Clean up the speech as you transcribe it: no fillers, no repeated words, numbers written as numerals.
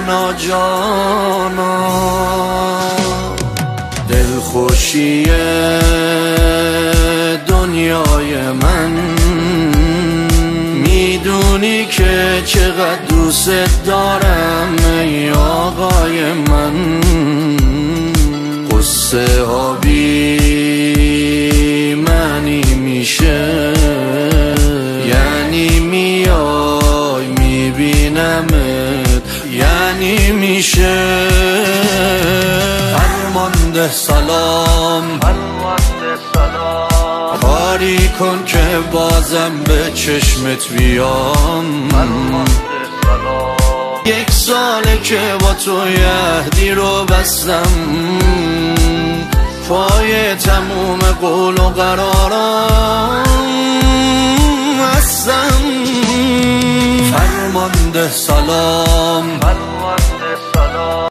جانا جانا. دلخوشی دنیای من، میدونی که چقدر دوست دارم ای آقای من. قصه ها بی معنی میشه، یعنی میای میبینمت، یعنی میشه. فرمانده سلام، کاری کن که بازم به چشمت بیام. یک ساله که با تو عهدی رو بستم، پای تموم قول و قرارم هستم. فرمانده سلام،